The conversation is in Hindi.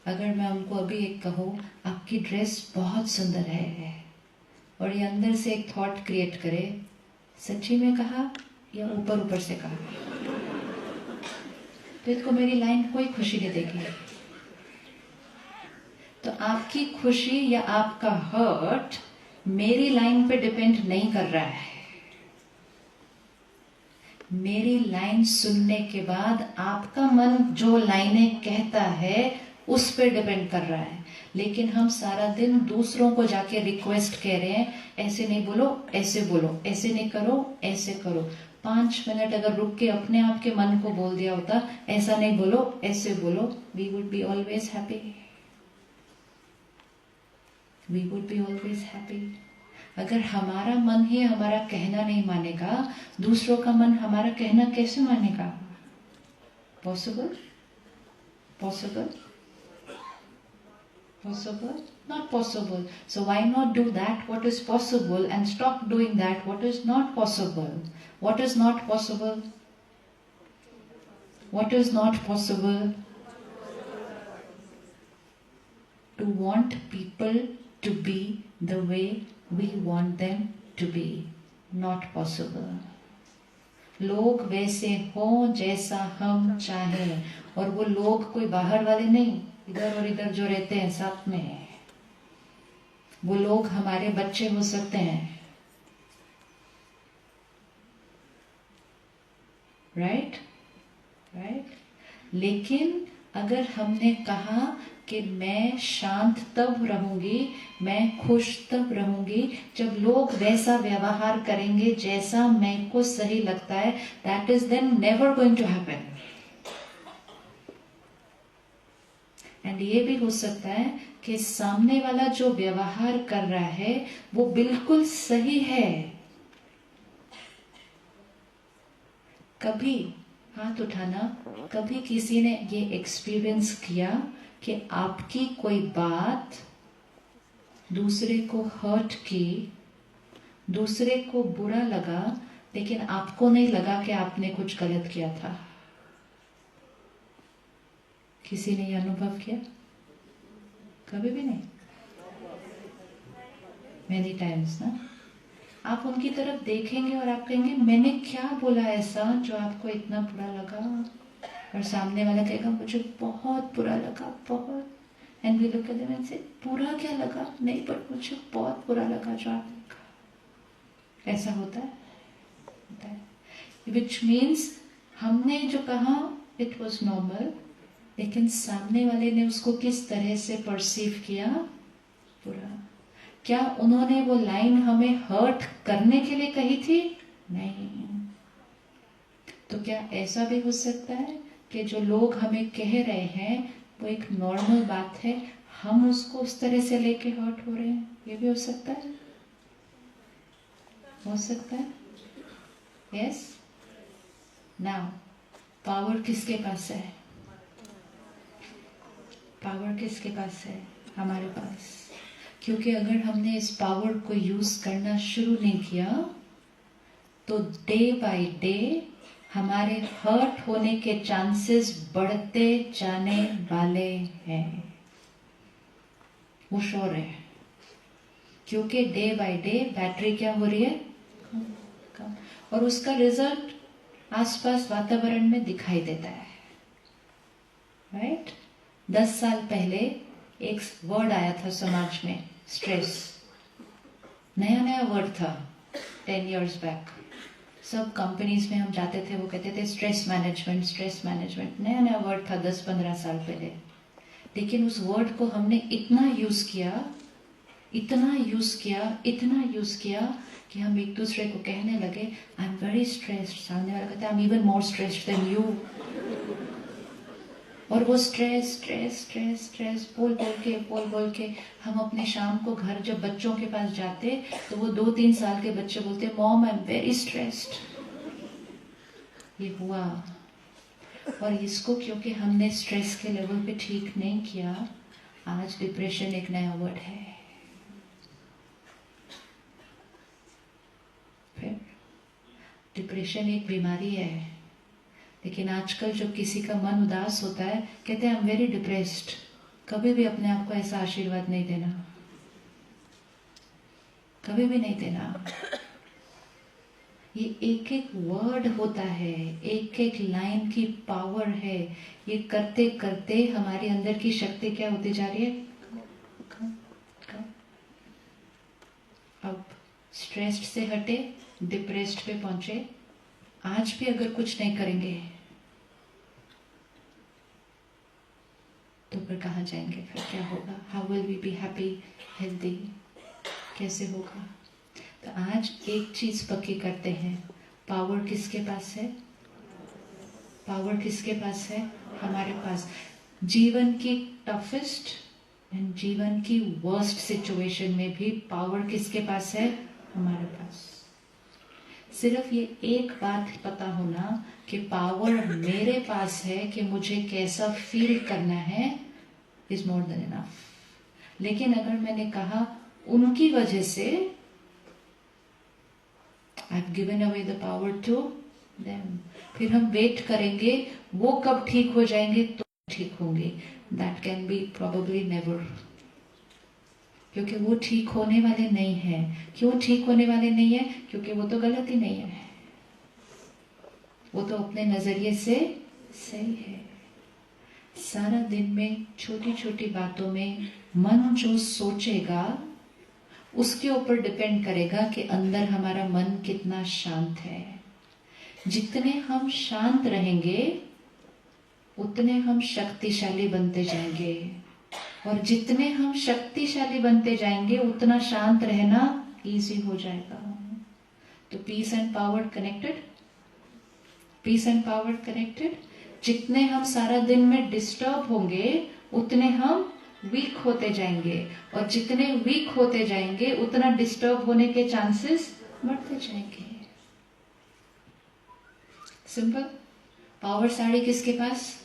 अगर मैं उनको अभी एक कहूँ आपकी ड्रेस बहुत सुंदर है, और ये अंदर से एक थॉट क्रिएट करे, सच्ची में कहा या ऊपर ऊपर से कहा, तो इसको मेरी लाइन कोई खुशी नहीं देगी। तो आपकी खुशी या आपका हर्ट मेरी लाइन पे डिपेंड नहीं कर रहा है। मेरी लाइन सुनने के बाद आपका मन जो लाइनें कहता है उस पर डिपेंड कर रहा है। लेकिन हम सारा दिन दूसरों को जाके रिक्वेस्ट कह रहे हैं, ऐसे नहीं बोलो, ऐसे बोलो, ऐसे नहीं करो, ऐसे करो। 5 मिनट अगर रुक के अपने आप के मन को बोल दिया होता, ऐसा नहीं बोलो, ऐसे बोलो, we would be always happy. We would be always happy. अगर हमारा मन ही हमारा कहना नहीं मानेगा, दूसरों का मन हमारा कहना कैसे मानेगा? Possible? Possible? Possible? Not possible. So why not do that what is possible and stop doing that what is not possible? What is not possible? What is not possible? To want people to be the way we want them to be. Not possible. लोग वैसे हों जैसा हम चाहें, और वो लोग कोई बाहर वाले नहीं, इधर और इधर जो रहते हैं साथ में, वो लोग हमारे बच्चे हो सकते हैं। राइट? लेकिन अगर हमने कहा कि मैं शांत तब रहूंगी, मैं खुश तब रहूंगी जब लोग वैसा व्यवहार करेंगे जैसा मैं को सही लगता है, that is then never going to happen. And ये भी हो सकता है कि सामने वाला जो व्यवहार कर रहा है वो बिल्कुल सही है। कभी हाथ उठाना, कभी किसी ने ये एक्सपीरियंस किया कि आपकी कोई बात दूसरे को हर्ट की, दूसरे को बुरा लगा, लेकिन आपको नहीं लगा कि आपने कुछ गलत किया था? किसी ने ये अनुभव किया? कभी भी नहीं? मेनी टाइम्स ना। आप उनकी तरफ देखेंगे और आप कहेंगे मैंने क्या बोला ऐसा जो आपको इतना बुरा लगा, और सामने वाला कहेगा मुझे बहुत बुरा लगा, बहुत। And we look at them and से बुरा क्या लगा? नहीं, बट मुझे बहुत बुरा लगा जो आपने कहा। ऐसा होता है। विच मीन्स हमने जो कहा इट वॉज नॉर्मल, लेकिन सामने वाले ने उसको किस तरह से परसीव किया? बुरा। क्या उन्होंने वो लाइन हमें हर्ट करने के लिए कही थी? नहीं। तो क्या ऐसा भी हो सकता है कि जो लोग हमें कह रहे हैं वो एक नॉर्मल बात है, हम उसको उस तरह से लेके हर्ट हो रहे हैं? ये भी हो सकता है। हो सकता है। यस। नाउ पावर किसके पास है? पावर किसके पास है? हमारे पास। क्योंकि अगर हमने इस पावर को यूज करना शुरू नहीं किया तो डे बाय डे हमारे हर्ट होने के चांसेस बढ़ते जाने वाले हैं। वो श्योर है, क्योंकि डे बाय डे बैटरी क्या हो रही है? कम। और उसका रिजल्ट आसपास वातावरण में दिखाई देता है। राइट? 10 साल पहले एक वर्ड आया था समाज में, स्ट्रेस। नया वर्ड था 10 years बैक। सब कंपनीज में हम जाते थे, वो कहते थे स्ट्रेस मैनेजमेंट, स्ट्रेस मैनेजमेंट। नया वर्ड था 10-15 साल पहले। लेकिन उस वर्ड को हमने इतना यूज किया कि हम एक दूसरे को कहने लगे आई एम वेरी स्ट्रेस्ड। सामने वाला कहता है I am even more stressed than you. और वो स्ट्रेस बोल के हम अपने शाम को घर जब बच्चों के पास जाते तो वो 2-3 साल के बच्चे बोलते mom I am very stressed. ये हुआ। और इसको क्योंकि हमने स्ट्रेस के लेवल पे ठीक नहीं किया, आज डिप्रेशन एक नया वर्ड है। फिर डिप्रेशन एक बीमारी है। लेकिन आजकल जब किसी का मन उदास होता है कहते हैं आई एम वेरी डिप्रेस्ड। कभी भी अपने आप को ऐसा आशीर्वाद नहीं देना, कभी भी नहीं देना। ये एक एक वर्ड होता है, एक एक लाइन की पावर है। ये करते करते हमारे अंदर की शक्ति क्या होती जा रही है? कम, कम। अब स्ट्रेस्ड से हटे, डिप्रेस्ड पे पहुंचे। आज भी अगर कुछ नहीं करेंगे तो फिर कहाँ जाएंगे? फिर क्या होगा? How will we be happy, healthy? कैसे होगा? तो आज एक चीज पक्की करते हैं, पावर किसके पास है? पावर किसके पास है? हमारे पास। जीवन की टफेस्ट एंड जीवन की वर्स्ट सिचुएशन में भी पावर किसके पास है? हमारे पास। सिर्फ ये एक बात पता होना कि पावर मेरे पास है कि मुझे कैसा फील करना है, इज मोर देन इनफ। लेकिन अगर मैंने कहा उनकी वजह से I've given away the power to them, फिर हम वेट करेंगे वो कब ठीक हो जाएंगे तो ठीक होंगे। That can be probably never, क्योंकि वो ठीक होने वाले नहीं है। क्यों ठीक होने वाले नहीं है? क्योंकि वो तो गलत ही नहीं है, वो तो अपने नजरिए से सही है। सारा दिन में छोटी छोटी बातों में मन जो सोचेगा उसके ऊपर डिपेंड करेगा कि अंदर हमारा मन कितना शांत है। जितने हम शांत रहेंगे उतने हम शक्तिशाली बनते जाएंगे, और जितने हम शक्तिशाली बनते जाएंगे उतना शांत रहना इजी हो जाएगा। तो peace and power connected, peace and power connected. जितने हम सारा दिन में डिस्टर्ब होंगे उतने हम वीक होते जाएंगे, और जितने वीक होते जाएंगे उतना डिस्टर्ब होने के चांसेस बढ़ते जाएंगे। सिंपल। पावर साड़ी किसके पास?